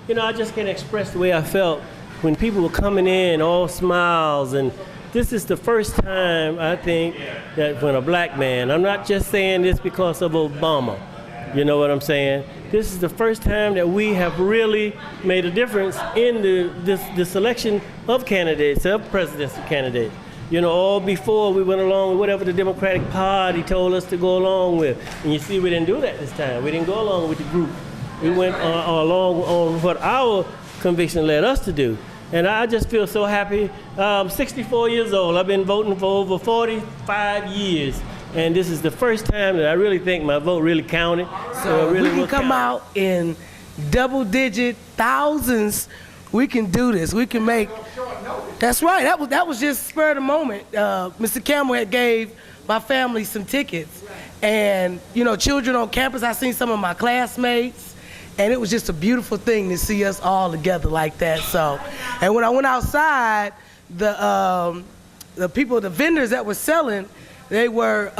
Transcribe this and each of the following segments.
You know, I just can't express the way I felt when people were coming in, all smiles, and this is the first time, I think, that when a black man, I'm not just saying this because of Obama, you know what I'm saying? This is the first time that we have really made a difference in the selection of candidates, of presidential candidates. You know, all before we went along with whatever the Democratic Party told us to go along with. And you see, we didn't do that this time. We didn't go along with the group. We went along on what our conviction led us to do. And I just feel so happy. I'm 64 years old. I've been voting for over 45 years. And this is the first time that I really think my vote really counted. So if we can come out in double-digit thousands, we can do this. We can make. That's right. That was just spur of the moment. Mr. Campbell had gave my family some tickets, and you know, children on campus. I seen some of my classmates, and it was just a beautiful thing to see us all together like that. So, and when I went outside, the people, the vendors that were selling, they were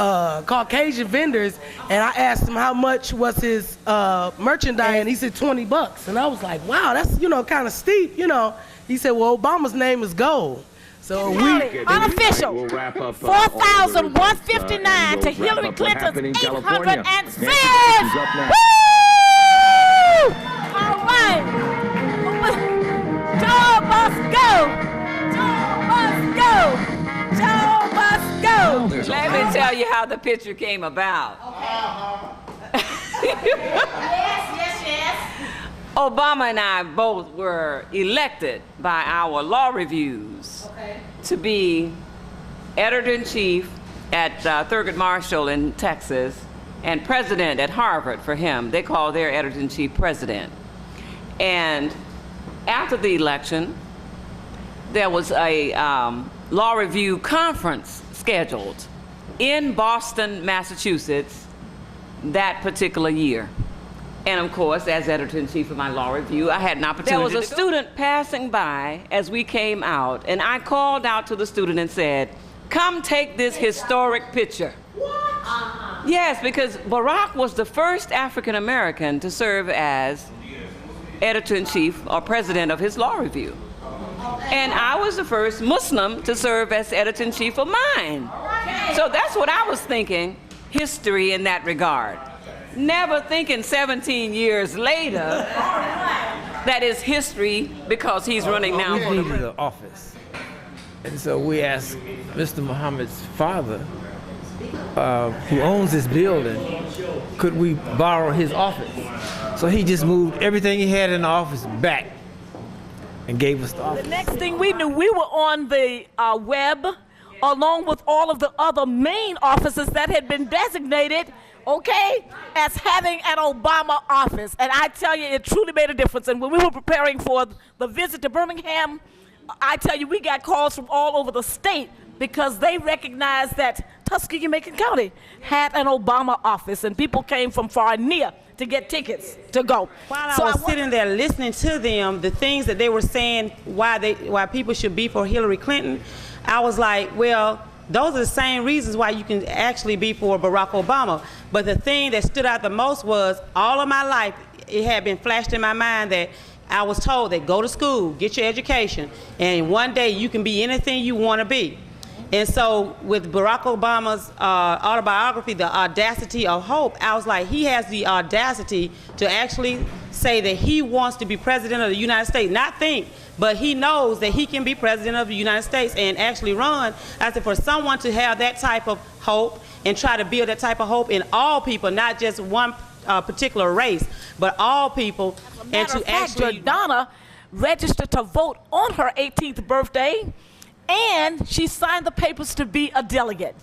Caucasian vendors, and I asked him how much was his merchandise, and he said $20. And I was like, wow, that's, you know, kind of steep, you know. He said, well, Obama's name is gold. So unofficial, 4,159 to Hillary Clinton's 806. Woo! All right. Joe must go. Joe must go. Joe must go. Let me tell you how the picture came about. Yes. Obama and I both were elected by our law reviews to be editor-in-chief at Thurgood Marshall in Texas and president at Harvard for him. They call their editor-in-chief president. And after the election, there was a law review conference scheduled in Boston, Massachusetts that particular year. And of course, as editor-in-chief of my law review, I had an opportunity. There was a student passing by as we came out, and I called out to the student and said, come take this historic picture. What? Yes, because Barack was the first African-American to serve as editor-in-chief or president of his law review. And I was the first Muslim to serve as editor-in-chief of mine. So that's what I was thinking, history in that regard. Never thinking 17 years later that is history because he's running now for the office. And so we asked Mr. Muhammad's father, who owns this building, could we borrow his office? So he just moved everything he had in the office back and gave us the office. The next thing we knew, we were on the web along with all of the other main offices that had been designated, okay, as having an Obama office. And I tell you, it truly made a difference. And when we were preparing for the visit to Birmingham, I tell you, we got calls from all over the state because they recognized that Tuskegee, Macon County had an Obama office, and people came from far and near to get tickets to go. While I was sitting there listening to them, the things that they were saying why people should be for Hillary Clinton, I was like, well, those are the same reasons why you can actually be for Barack Obama. But the thing that stood out the most was, all of my life, it had been flashed in my mind that I was told that go to school, get your education, and one day you can be anything you want to be. And so with Barack Obama's autobiography, The Audacity of Hope, I was like, he has the audacity to actually say that he wants to be president of the United States. Not think, but he knows that he can be president of the United States and actually run. I said, for someone to have that type of hope and try to build that type of hope in all people, not just one particular race, but all people. And to actually, Donna registered to vote on her 18th birthday, and she signed the papers to be a delegate.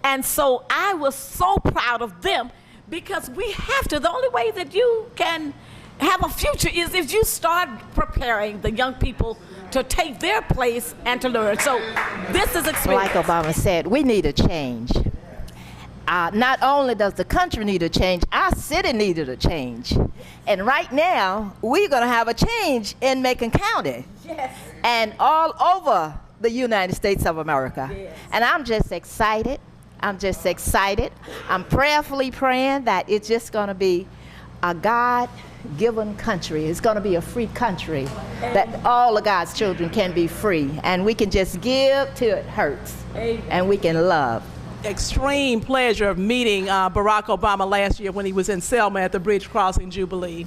And so I was so proud of them, because we have to. The only way that you can have a future is if you start preparing the young people to take their place and to learn. So this is experience. Like Obama said, we need a change. Not only does the country need a change, our city needed a change. And right now, we're going to have a change in Macon County. Yes. And all over the United States of America. Yes. And I'm just excited. I'm prayerfully praying that it's just going to be a God God-given country. It's going to be a free country that all of God's children can be free. And we can just give till it hurts. And we can love. Extreme pleasure of meeting Barack Obama last year when he was in Selma at the Bridge Crossing Jubilee.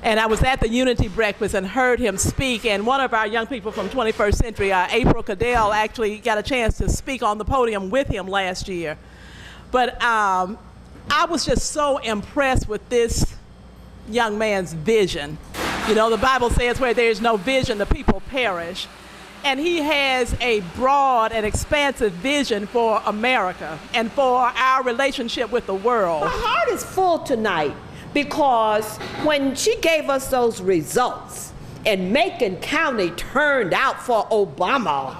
And I was at the Unity Breakfast and heard him speak, and one of our young people from 21st Century, April Cadell, actually got a chance to speak on the podium with him last year. But I was just so impressed with this young man's vision. You know, the Bible says where there is no vision, the people perish. And he has a broad and expansive vision for America and for our relationship with the world. My heart is full tonight because when she gave us those results and Macon County turned out for Obama,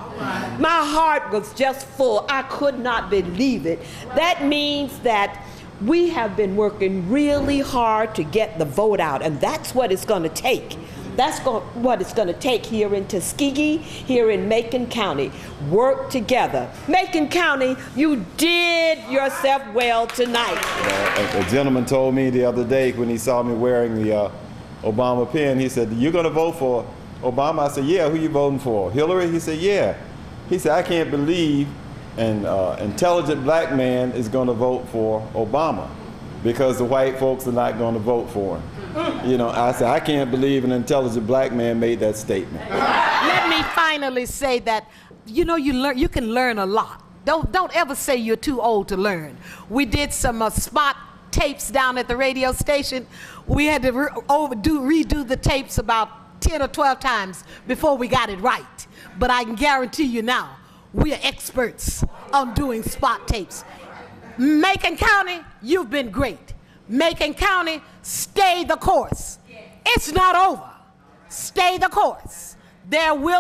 my heart was just full. I could not believe it. That means that we have been working really hard to get the vote out, and that's what it's going to take. That's what it's going to take here in Tuskegee, here in Macon County. Work together. Macon County, you did yourself well tonight. A gentleman told me the other day when he saw me wearing the Obama pin, he said, "You're going to vote for Obama?" I said, "Yeah." "Who you voting for? Hillary?" He said, "Yeah." He said, "I can't believe an intelligent black man is going to vote for Obama because the white folks are not going to vote for him." You know, I said, I can't believe an intelligent black man made that statement. Let me finally say that, you know, you can learn a lot. Don't ever say you're too old to learn. We did some spot tapes down at the radio station. We had to redo the tapes about 10 or 12 times before we got it right. But I can guarantee you now, we are experts on doing spot tapes. Macon County, you've been great. Macon County, stay the course. It's not over. Stay the course. There will